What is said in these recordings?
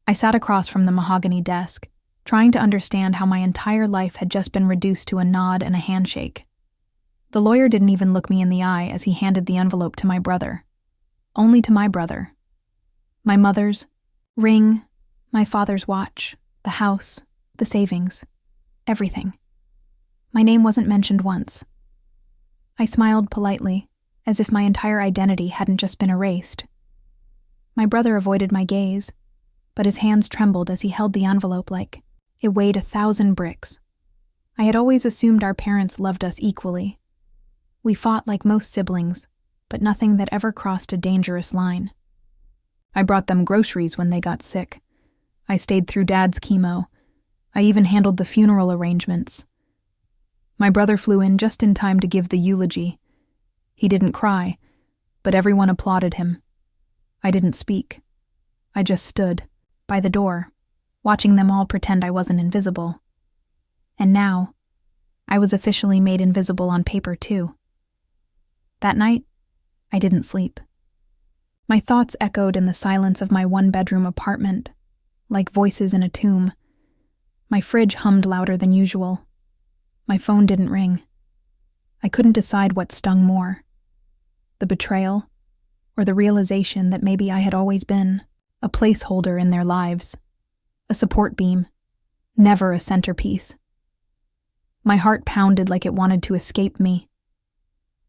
I sat across from the mahogany desk, trying to understand how my entire life had just been reduced to a nod and a handshake. The lawyer didn't even look me in the eye as he handed the envelope to my brother. Only to my brother. My mother's ring, my father's watch, the house, the savings, everything. My name wasn't mentioned once. I smiled politely, as if my entire identity hadn't just been erased. My brother avoided my gaze, but his hands trembled as he held the envelope like it weighed 1,000 bricks. I had always assumed our parents loved us equally. We fought like most siblings, but nothing that ever crossed a dangerous line. I brought them groceries when they got sick. I stayed through Dad's chemo. I even handled the funeral arrangements. My brother flew in just in time to give the eulogy. He didn't cry, but everyone applauded him. I didn't speak. I just stood, by the door, watching them all pretend I wasn't invisible. And now, I was officially made invisible on paper too. That night, I didn't sleep. My thoughts echoed in the silence of my one-bedroom apartment, like voices in a tomb. My fridge hummed louder than usual. My phone didn't ring. I couldn't decide what stung more, the betrayal, or the realization that maybe I had always been a placeholder in their lives, a support beam, never a centerpiece. My heart pounded like it wanted to escape me.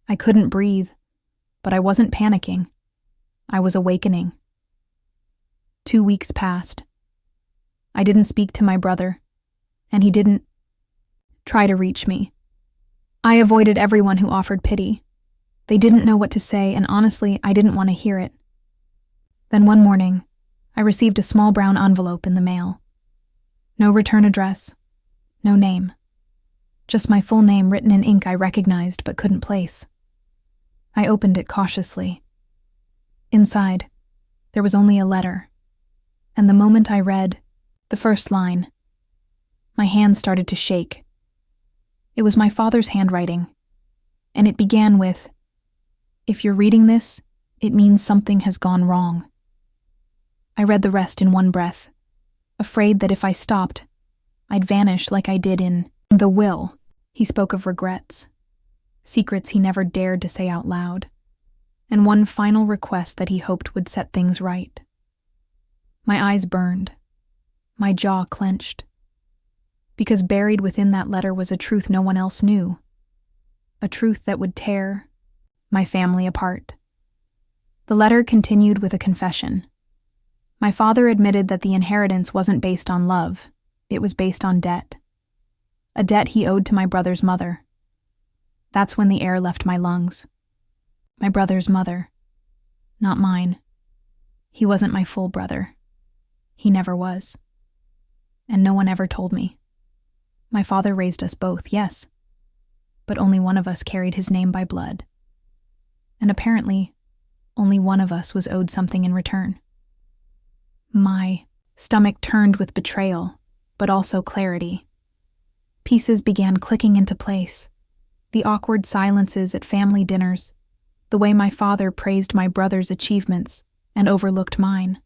I couldn't breathe, but I wasn't panicking. I was awakening. 2 weeks passed. I didn't speak to my brother, and he didn't try to reach me. I avoided everyone who offered pity. They didn't know what to say, and honestly, I didn't want to hear it. Then one morning, I received a small brown envelope in the mail. No return address, no name. Just my full name written in ink I recognized but couldn't place. I opened it cautiously. Inside, there was only a letter, and the moment I read the first line, my hand started to shake. It was my father's handwriting, and it began with, "If you're reading this, it means something has gone wrong." I read the rest in one breath, afraid that if I stopped, I'd vanish like I did in The Will. He spoke of regrets, secrets he never dared to say out loud, and one final request that he hoped would set things right. My eyes burned, my jaw clenched, because buried within that letter was a truth no one else knew, a truth that would tear my family apart. The letter continued with a confession. My father admitted that the inheritance wasn't based on love, it was based on debt. A debt he owed to my brother's mother. That's when the air left my lungs. My brother's mother, not mine. He wasn't my full brother. He never was. And no one ever told me. My father raised us both, yes, but only one of us carried his name by blood. And apparently, only one of us was owed something in return. My stomach turned with betrayal, but also clarity. Pieces began clicking into place. The awkward silences at family dinners, the way my father praised my brother's achievements and overlooked mine,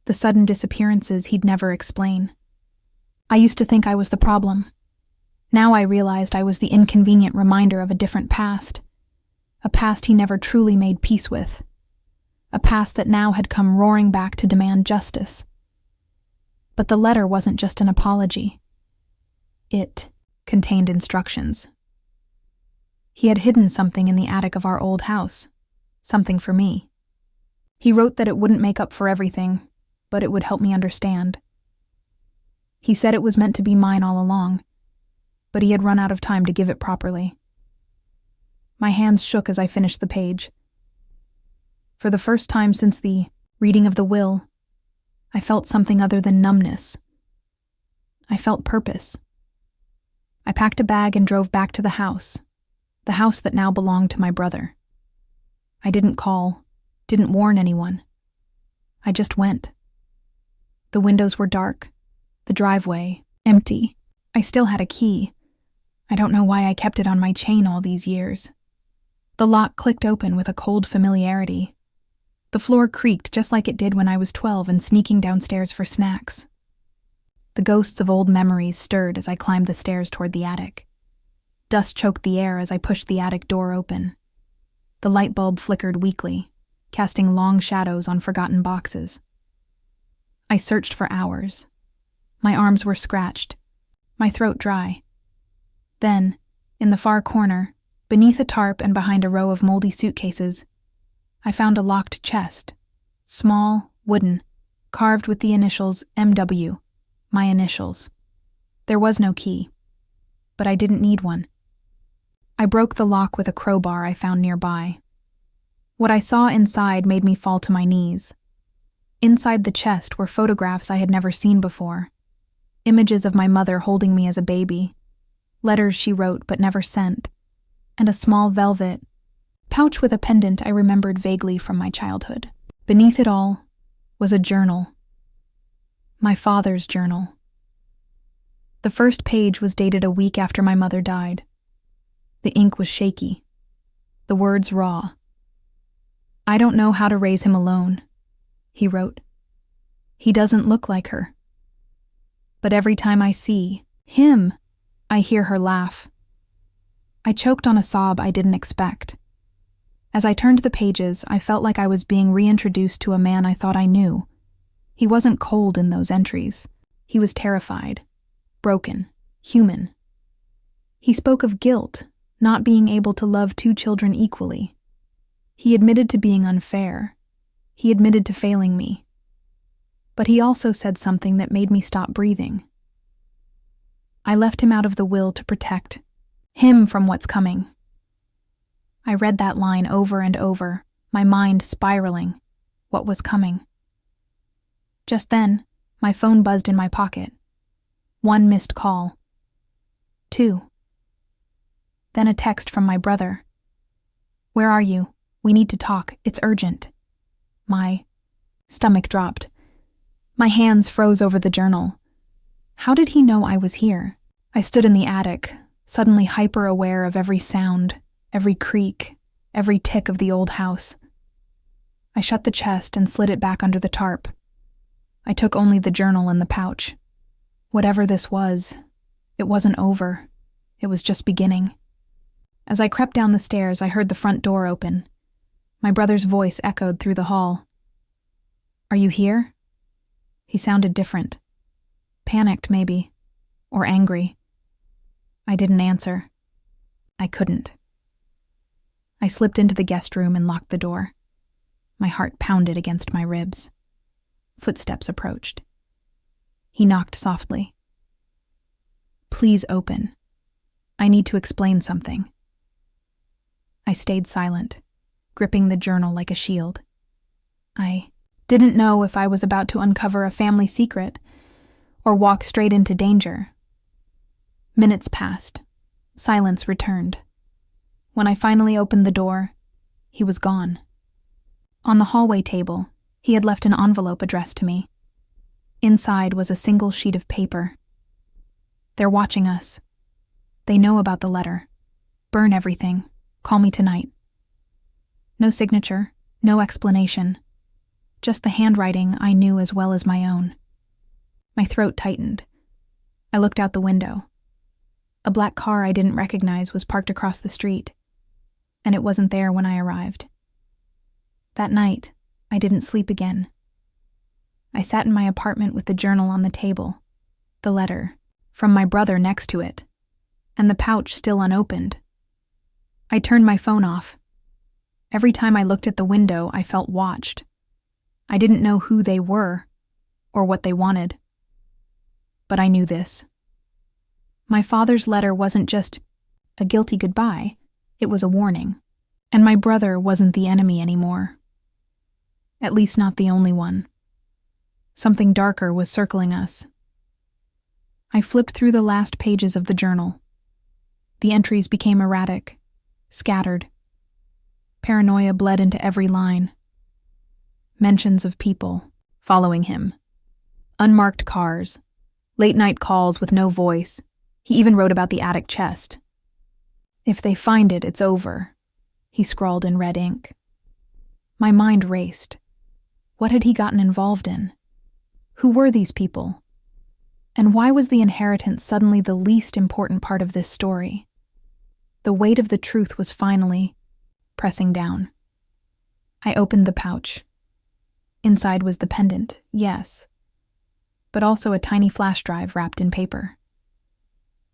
the sudden disappearances he'd never explain. I used to think I was the problem. Now I realized I was the inconvenient reminder of a different past, a past he never truly made peace with, a past that now had come roaring back to demand justice. But the letter wasn't just an apology. It contained instructions. He had hidden something in the attic of our old house, something for me. He wrote that it wouldn't make up for everything, but it would help me understand. He said it was meant to be mine all along, but he had run out of time to give it properly. My hands shook as I finished the page. For the first time since the reading of the will, I felt something other than numbness. I felt purpose. I packed a bag and drove back to the house that now belonged to my brother. I didn't call, didn't warn anyone. I just went. The windows were dark, the driveway empty. I still had a key. I don't know why I kept it on my chain all these years. The lock clicked open with a cold familiarity. The floor creaked just like it did when I was 12 and sneaking downstairs for snacks. The ghosts of old memories stirred as I climbed the stairs toward the attic. Dust choked the air as I pushed the attic door open. The light bulb flickered weakly, casting long shadows on forgotten boxes. I searched for hours. My arms were scratched, my throat dry. Then, in the far corner, beneath a tarp and behind a row of moldy suitcases, I found a locked chest, small, wooden, carved with the initials MW, my initials. There was no key, but I didn't need one. I broke the lock with a crowbar I found nearby. What I saw inside made me fall to my knees. Inside the chest were photographs I had never seen before. Images of my mother holding me as a baby, letters she wrote but never sent, and a small velvet pouch with a pendant I remembered vaguely from my childhood. Beneath it all was a journal. My father's journal. The first page was dated a week after my mother died. The ink was shaky, the words raw. "I don't know how to raise him alone," he wrote. "He doesn't look like her. But every time I see him, I hear her laugh." I choked on a sob I didn't expect. As I turned the pages, I felt like I was being reintroduced to a man I thought I knew. He wasn't cold in those entries. He was terrified, broken, human. He spoke of guilt, not being able to love two children equally. He admitted to being unfair. He admitted to failing me. But he also said something that made me stop breathing. I left him out of the will to protect him from what's coming. I read that line over and over, my mind spiraling. What was coming? Just then, my phone buzzed in my pocket. 1 missed call. 2. Then a text from my brother. "Where are you? We need to talk. It's urgent." My stomach dropped. My hands froze over the journal. How did he know I was here? I stood in the attic, suddenly hyper-aware of every sound, every creak, every tick of the old house. I shut the chest and slid it back under the tarp. I took only the journal and the pouch. Whatever this was, it wasn't over. It was just beginning. As I crept down the stairs, I heard the front door open. My brother's voice echoed through the hall. "Are you here?" He sounded different. Panicked, maybe. Or angry. I didn't answer. I couldn't. I slipped into the guest room and locked the door. My heart pounded against my ribs. Footsteps approached. He knocked softly. "Please open. I need to explain something." I stayed silent, gripping the journal like a shield. I didn't know if I was about to uncover a family secret or walk straight into danger. Minutes passed. Silence returned. When I finally opened the door, he was gone. On the hallway table, he had left an envelope addressed to me. Inside was a single sheet of paper. "They're watching us. They know about the letter. Burn everything. Call me tonight." No signature, no explanation. Just the handwriting I knew as well as my own. My throat tightened. I looked out the window. A black car I didn't recognize was parked across the street, and it wasn't there when I arrived. That night, I didn't sleep again. I sat in my apartment with the journal on the table, the letter from my brother next to it, and the pouch still unopened. I turned my phone off. Every time I looked at the window, I felt watched. I didn't know who they were or what they wanted. But I knew this. My father's letter wasn't just a guilty goodbye, it was a warning. And my brother wasn't the enemy anymore. At least not the only one. Something darker was circling us. I flipped through the last pages of the journal. The entries became erratic, scattered. Paranoia bled into every line. Mentions of people following him. Unmarked cars. Late-night calls with no voice. He even wrote about the attic chest. "If they find it, it's over," he scrawled in red ink. My mind raced. What had he gotten involved in? Who were these people? And why was the inheritance suddenly the least important part of this story? The weight of the truth was finally pressing down. I opened the pouch. Inside was the pendant, yes, but also a tiny flash drive wrapped in paper.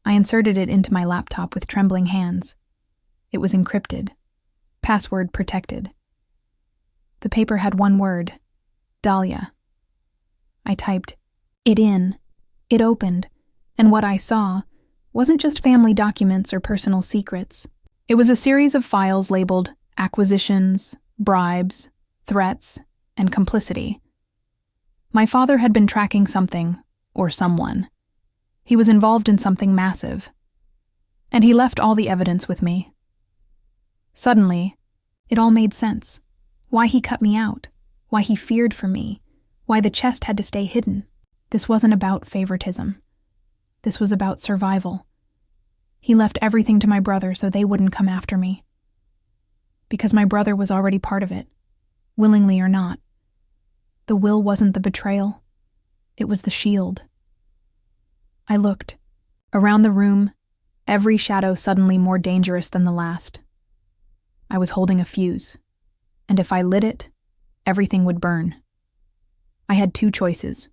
I inserted it into my laptop with trembling hands. It was encrypted, password protected. The paper had one word, Dahlia. I typed it in. It opened, and what I saw wasn't just family documents or personal secrets. It was a series of files labeled acquisitions, bribes, threats, and complicity. My father had been tracking something, or someone. He was involved in something massive. And he left all the evidence with me. Suddenly, it all made sense. Why he cut me out, why he feared for me, why the chest had to stay hidden. This wasn't about favoritism. This was about survival. He left everything to my brother so they wouldn't come after me. Because my brother was already part of it, willingly or not. The will wasn't the betrayal. It was the shield. I looked. Around the room, every shadow suddenly more dangerous than the last. I was holding a fuse, and if I lit it, everything would burn. I had two choices: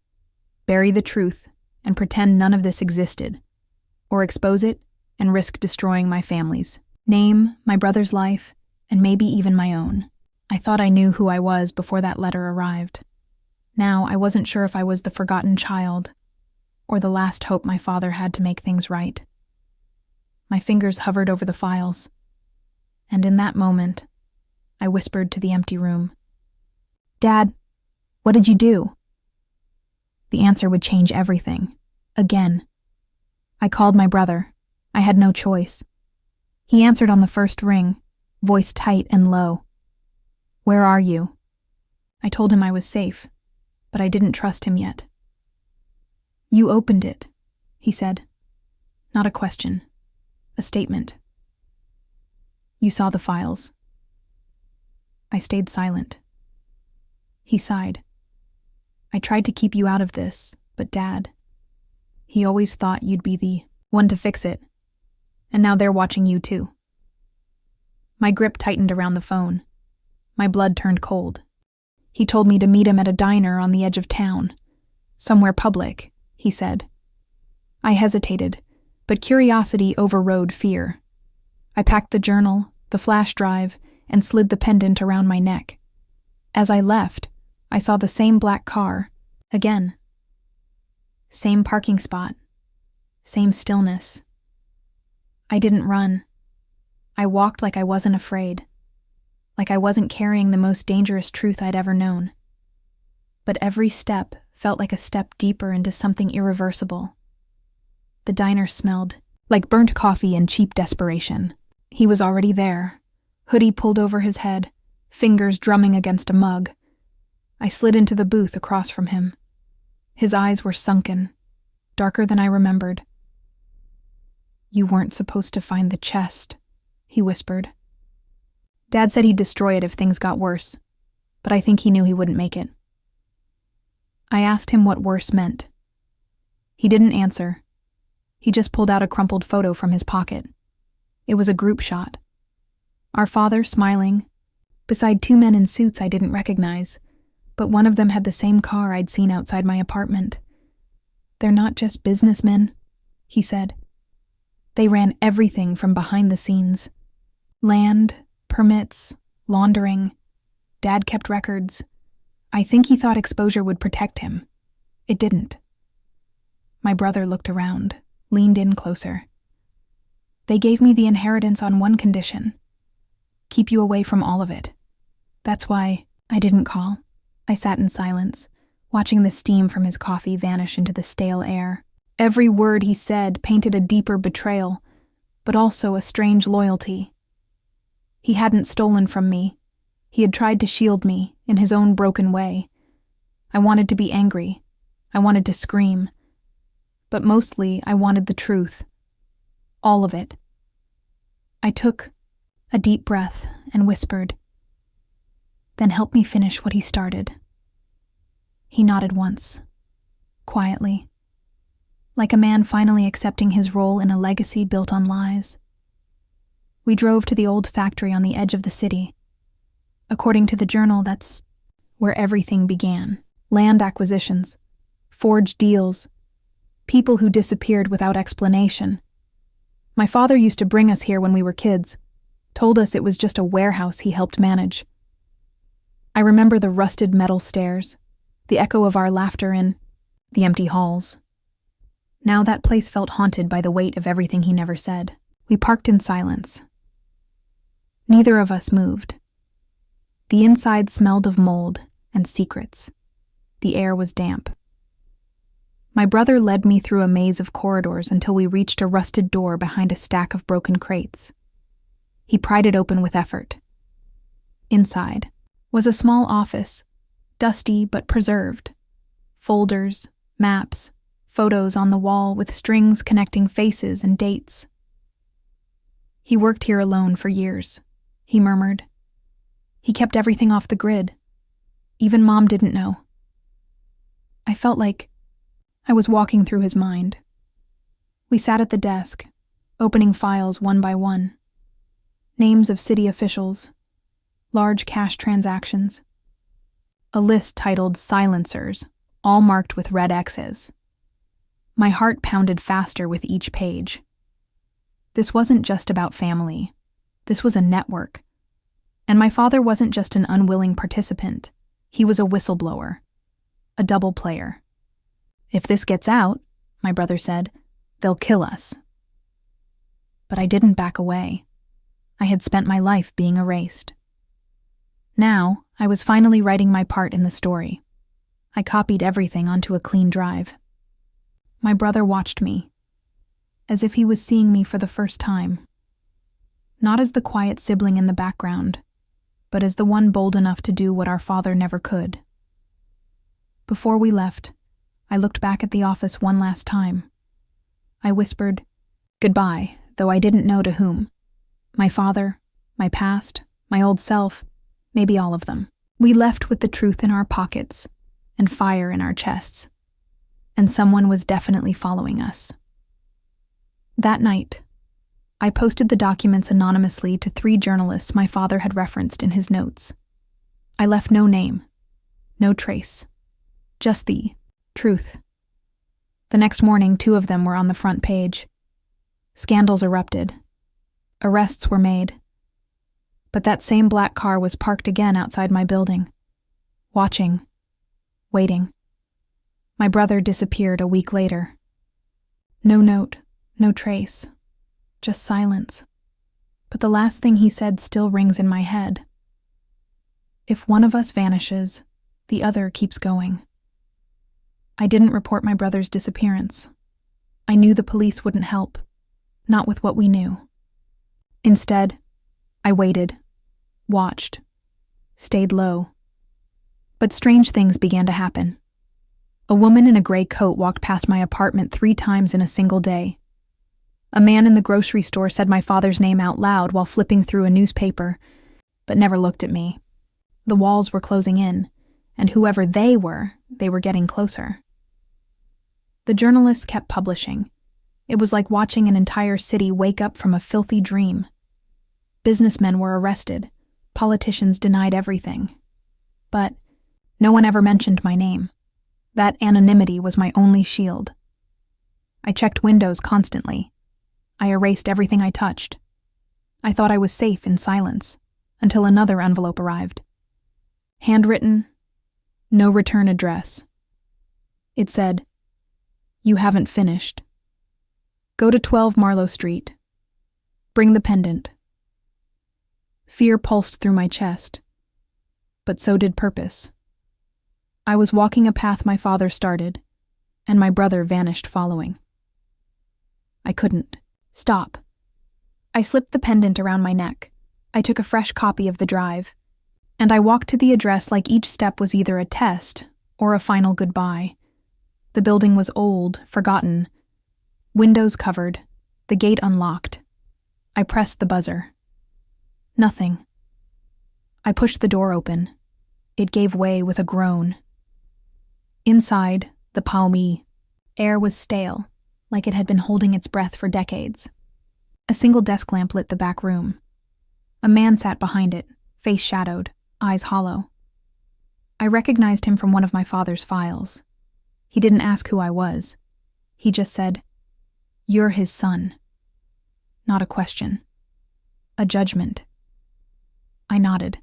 bury the truth and pretend none of this existed, or expose it and risk destroying my family's name, my brother's life, and maybe even my own. I thought I knew who I was before that letter arrived. Now I wasn't sure if I was the forgotten child, or the last hope my father had to make things right. My fingers hovered over the files, and in that moment, I whispered to the empty room, "Dad, what did you do?" The answer would change everything. Again. I called my brother. I had no choice. He answered on the first ring, voice tight and low. "Where are you?" I told him I was safe, but I didn't trust him yet. "You opened it," he said. Not a question, a statement. "You saw the files." I stayed silent. He sighed. "I tried to keep you out of this, but Dad, he always thought you'd be the one to fix it, and now they're watching you too." My grip tightened around the phone. My blood turned cold. He told me to meet him at a diner on the edge of town. "Somewhere public," he said. I hesitated, but curiosity overrode fear. I packed the journal, the flash drive, and slid the pendant around my neck. As I left, I saw the same black car, again. Same parking spot. Same stillness. I didn't run. I walked like I wasn't afraid. Like I wasn't carrying the most dangerous truth I'd ever known. But every step felt like a step deeper into something irreversible. The diner smelled like burnt coffee and cheap desperation. He was already there, hoodie pulled over his head, fingers drumming against a mug. I slid into the booth across from him. His eyes were sunken, darker than I remembered. "You weren't supposed to find the chest," he whispered. "Dad said he'd destroy it if things got worse, but I think he knew he wouldn't make it." I asked him what worse meant. He didn't answer. He just pulled out a crumpled photo from his pocket. It was a group shot. Our father smiling, beside two men in suits I didn't recognize, but one of them had the same car I'd seen outside my apartment. "They're not just businessmen," he said. "They ran everything from behind the scenes. Land, permits, laundering. Dad kept records. I think he thought exposure would protect him. It didn't." My brother looked around, leaned in closer. "They gave me the inheritance on one condition: keep you away from all of it. That's why I didn't call." I sat in silence, watching the steam from his coffee vanish into the stale air. Every word he said painted a deeper betrayal, but also a strange loyalty. He hadn't stolen from me. He had tried to shield me in his own broken way. I wanted to be angry. I wanted to scream. But mostly I wanted the truth. All of it. I took a deep breath and whispered, "Then help me finish what he started." He nodded once, quietly, like a man finally accepting his role in a legacy built on lies. We drove to the old factory on the edge of the city. According to the journal, that's where everything began. Land acquisitions, forged deals, people who disappeared without explanation. My father used to bring us here when we were kids, told us it was just a warehouse he helped manage. I remember the rusted metal stairs, the echo of our laughter in the empty halls. Now that place felt haunted by the weight of everything he never said. We parked in silence. Neither of us moved. The inside smelled of mold and secrets. The air was damp. My brother led me through a maze of corridors until we reached a rusted door behind a stack of broken crates. He pried it open with effort. Inside was a small office, dusty but preserved. Folders, maps, photos on the wall with strings connecting faces and dates. He worked here alone for years, he murmured. He kept everything off the grid. Even Mom didn't know. I felt like I was walking through his mind. We sat at the desk, opening files one by one. Names of city officials, large cash transactions. A list titled Silencers, all marked with red X's. My heart pounded faster with each page. This wasn't just about family. This was a network. And my father wasn't just an unwilling participant. He was a whistleblower, a double player. If this gets out, my brother said, they'll kill us. But I didn't back away. I had spent my life being erased. Now, I was finally writing my part in the story. I copied everything onto a clean drive. My brother watched me, as if he was seeing me for the first time. Not as the quiet sibling in the background, but as the one bold enough to do what our father never could. Before we left, I looked back at the office one last time. I whispered, goodbye, though I didn't know to whom. My father, my past, my old self, maybe all of them. We left with the truth in our pockets and fire in our chests. And someone was definitely following us. That night, I posted the documents anonymously to 3 journalists my father had referenced in his notes. I left no name, no trace, just the truth. The next morning, 2 of them were on the front page. Scandals erupted. Arrests were made. But that same black car was parked again outside my building, watching, waiting. My brother disappeared a week later. No note, no trace, just silence. But the last thing he said still rings in my head. If one of us vanishes, the other keeps going. I didn't report my brother's disappearance. I knew the police wouldn't help, not with what we knew. Instead, I waited, watched, stayed low. But strange things began to happen. A woman in a gray coat walked past my apartment 3 times in a single day. A man in the grocery store said my father's name out loud while flipping through a newspaper, but never looked at me. The walls were closing in, and whoever they were getting closer. The journalists kept publishing. It was like watching an entire city wake up from a filthy dream. Businessmen were arrested. Politicians denied everything. But no one ever mentioned my name. That anonymity was my only shield. I checked windows constantly. I erased everything I touched. I thought I was safe in silence, until another envelope arrived. Handwritten, no return address. It said, "You haven't finished. Go to 12 Marlowe Street. Bring the pendant." Fear pulsed through my chest, but so did purpose. I was walking a path my father started, and my brother vanished following. I couldn't stop. I slipped the pendant around my neck. I took a fresh copy of the drive, and I walked to the address like each step was either a test or a final goodbye. The building was old, forgotten, windows covered, the gate unlocked. I pressed the buzzer. Nothing. I pushed the door open. It gave way with a groan. Inside, the palmy air was stale, like it had been holding its breath for decades. A single desk lamp lit the back room. A man sat behind it, face shadowed, eyes hollow. I recognized him from one of my father's files. He didn't ask who I was. He just said, "You're his son." Not a question. A judgment. I nodded.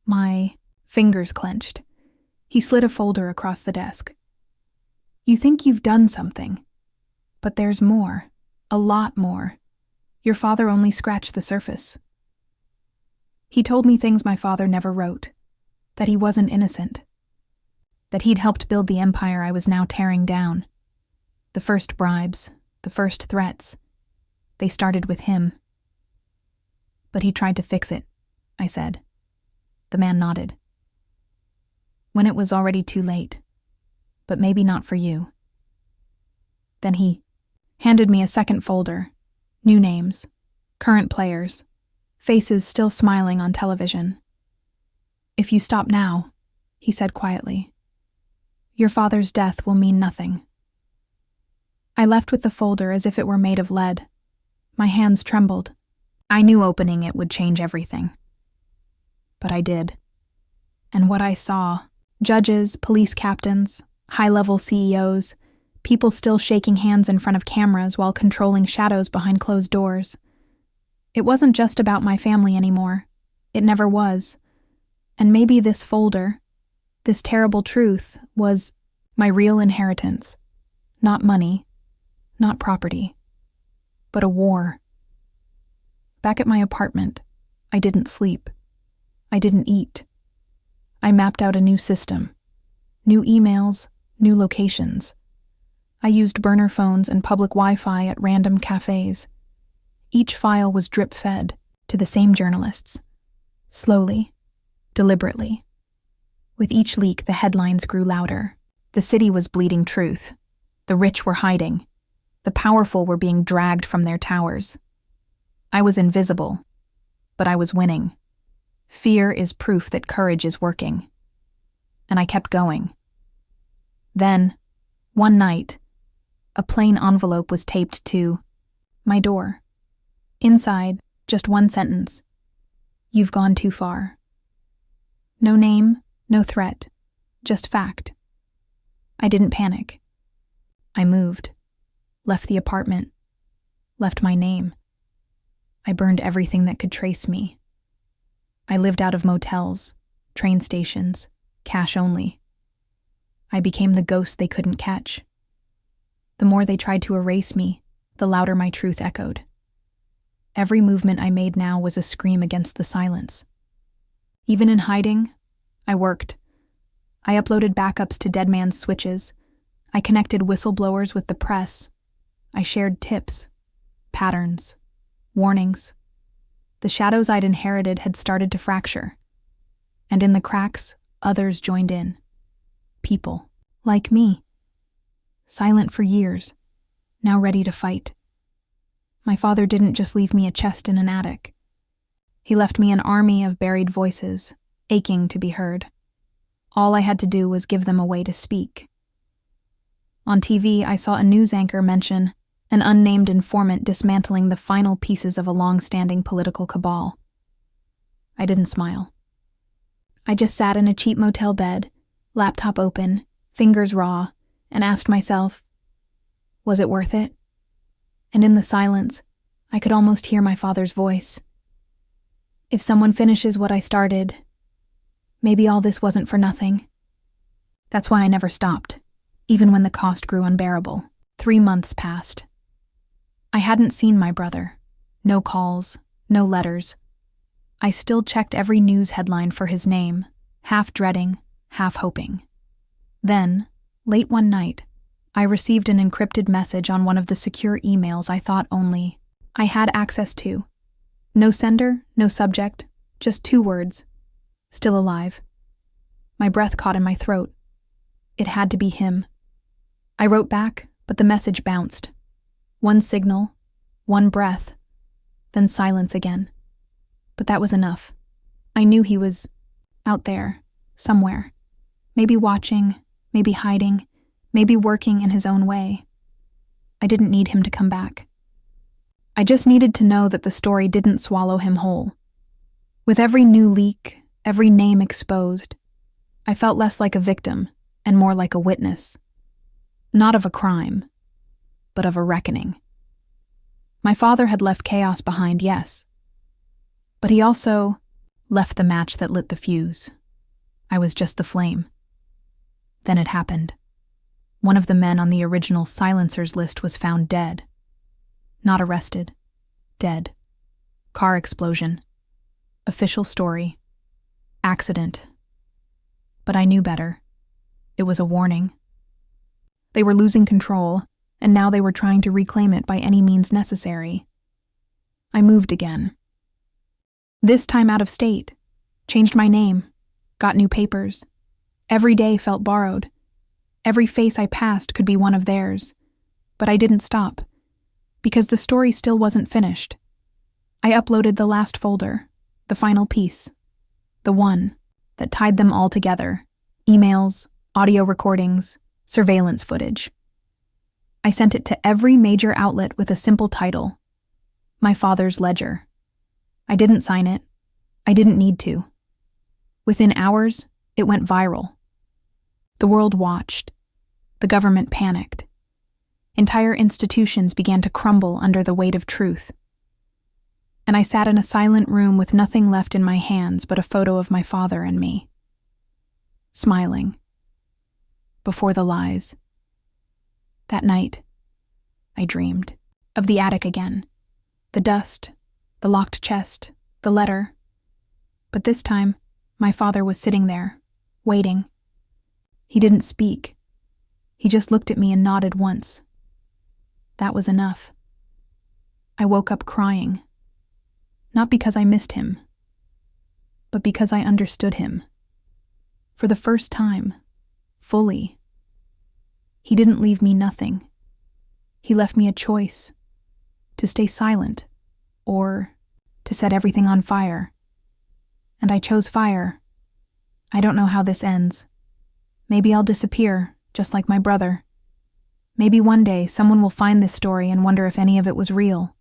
My fingers clenched. He slid a folder across the desk. "You think you've done something, but there's more, a lot more. Your father only scratched the surface." He told me things my father never wrote, that he wasn't innocent, that he'd helped build the empire I was now tearing down. The first bribes, the first threats, they started with him. "But he tried to fix it," I said. The man nodded. "When it was already too late, but maybe not for you." Then he handed me a second folder, new names, current players, faces still smiling on television. "If you stop now," he said quietly, "your father's death will mean nothing." I left with the folder as if it were made of lead. My hands trembled. I knew opening it would change everything. But I did. And what I saw, judges, police captains, high-level CEOs, people still shaking hands in front of cameras while controlling shadows behind closed doors. It wasn't just about my family anymore. It never was. And maybe this folder, this terrible truth, was my real inheritance. Not money, not property, but a war. Back at my apartment, I didn't sleep. I didn't eat. I mapped out a new system. New emails, new locations. I used burner phones and public Wi-Fi at random cafes. Each file was drip-fed to the same journalists. Slowly, deliberately. With each leak, the headlines grew louder. The city was bleeding truth. The rich were hiding. The powerful were being dragged from their towers. I was invisible, but I was winning. Fear is proof that courage is working. And I kept going. Then, one night, a plain envelope was taped to my door. Inside, just one sentence. "You've gone too far." No name, no threat, just fact. I didn't panic. I moved, left the apartment, left my name. I burned everything that could trace me. I lived out of motels, train stations, cash only. I became the ghost they couldn't catch. The more they tried to erase me, the louder my truth echoed. Every movement I made now was a scream against the silence. Even in hiding, I worked. I uploaded backups to Dead Man's switches. I connected whistleblowers with the press. I shared tips, patterns, warnings. The shadows I'd inherited had started to fracture. And in the cracks, others joined in. People, like me. Silent for years, now ready to fight. My father didn't just leave me a chest in an attic. He left me an army of buried voices, aching to be heard. All I had to do was give them a way to speak. On TV, I saw a news anchor mention an unnamed informant dismantling the final pieces of a long-standing political cabal. I didn't smile. I just sat in a cheap motel bed, laptop open, fingers raw, and asked myself, was it worth it? And in the silence, I could almost hear my father's voice. If someone finishes what I started, maybe all this wasn't for nothing. That's why I never stopped, even when the cost grew unbearable. 3 months passed. I hadn't seen my brother. No calls, no letters. I still checked every news headline for his name, half dreading, half hoping. Then, late one night, I received an encrypted message on one of the secure emails I thought only I had access to. No sender, no subject, just 2 words. Still alive. My breath caught in my throat. It had to be him. I wrote back, but the message bounced. 1 signal, 1 breath, then silence again. But that was enough. I knew he was out there, somewhere. Maybe watching, maybe hiding, maybe working in his own way. I didn't need him to come back. I just needed to know that the story didn't swallow him whole. With every new leak, every name exposed, I felt less like a victim and more like a witness. Not of a crime, but of a reckoning. My father had left chaos behind, yes, but he also left the match that lit the fuse. I was just the flame. Then it happened. One of the men on the original silencers list was found dead. Not arrested. Dead. Car explosion. Official story. Accident. But I knew better. It was a warning. They were losing control, and now they were trying to reclaim it by any means necessary. I moved again. This time out of state. Changed my name. Got new papers. Every day felt borrowed. Every face I passed could be one of theirs. But I didn't stop, because the story still wasn't finished. I uploaded the last folder, the final piece, the one that tied them all together: emails, audio recordings, surveillance footage. I sent it to every major outlet with a simple title: My Father's Ledger. I didn't sign it. I didn't need to. Within hours, it went viral. The world watched. The government panicked. Entire institutions began to crumble under the weight of truth. And I sat in a silent room with nothing left in my hands but a photo of my father and me. Smiling. Before the lies. That night, I dreamed of the attic again. The dust, the locked chest, the letter. But this time, my father was sitting there, waiting. He didn't speak. He just looked at me and nodded once. That was enough. I woke up crying. Not because I missed him, but because I understood him. For the first time, fully. He didn't leave me nothing. He left me a choice: to stay silent, or to set everything on fire. And I chose fire. I don't know how this ends. Maybe I'll disappear, just like my brother. Maybe one day someone will find this story and wonder if any of it was real.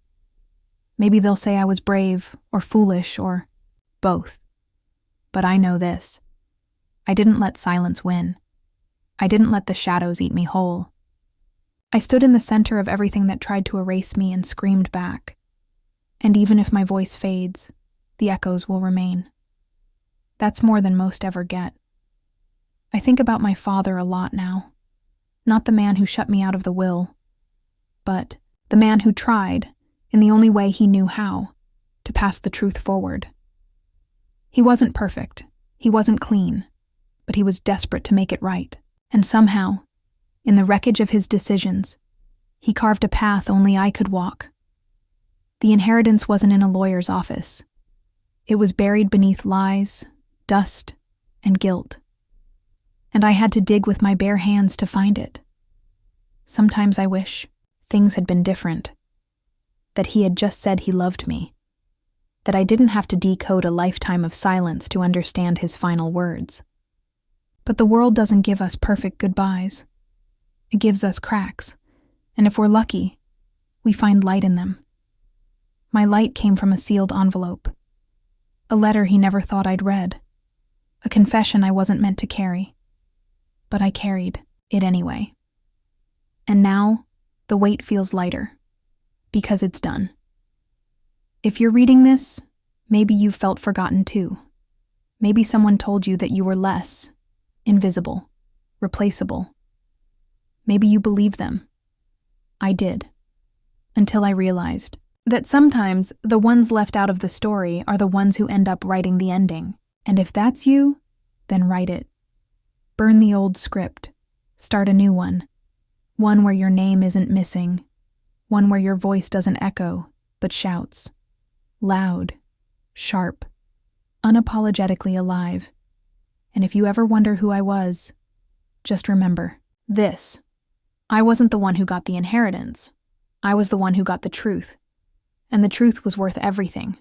Maybe they'll say I was brave, or foolish, or both. But I know this. I didn't let silence win. I didn't let the shadows eat me whole. I stood in the center of everything that tried to erase me and screamed back. And even if my voice fades, the echoes will remain. That's more than most ever get. I think about my father a lot now. Not the man who shut me out of the will, but the man who tried, in the only way he knew how, to pass the truth forward. He wasn't perfect, he wasn't clean, but he was desperate to make it right. And somehow, in the wreckage of his decisions, he carved a path only I could walk. The inheritance wasn't in a lawyer's office. It was buried beneath lies, dust, and guilt. And I had to dig with my bare hands to find it. Sometimes I wish things had been different. That he had just said he loved me. That I didn't have to decode a lifetime of silence to understand his final words. But the world doesn't give us perfect goodbyes. It gives us cracks, and if we're lucky, we find light in them. My light came from a sealed envelope. A letter he never thought I'd read. A confession I wasn't meant to carry. But I carried it anyway. And now, the weight feels lighter. Because it's done. If you're reading this, maybe you've felt forgotten too. Maybe someone told you that you were less, invisible, replaceable. Maybe you believe them. I did. Until I realized that sometimes the ones left out of the story are the ones who end up writing the ending. And if that's you, then write it. Burn the old script. Start a new one. One where your name isn't missing. One where your voice doesn't echo, but shouts. Loud, sharp, unapologetically alive. And if you ever wonder who I was, just remember this. I wasn't the one who got the inheritance. I was the one who got the truth. And the truth was worth everything.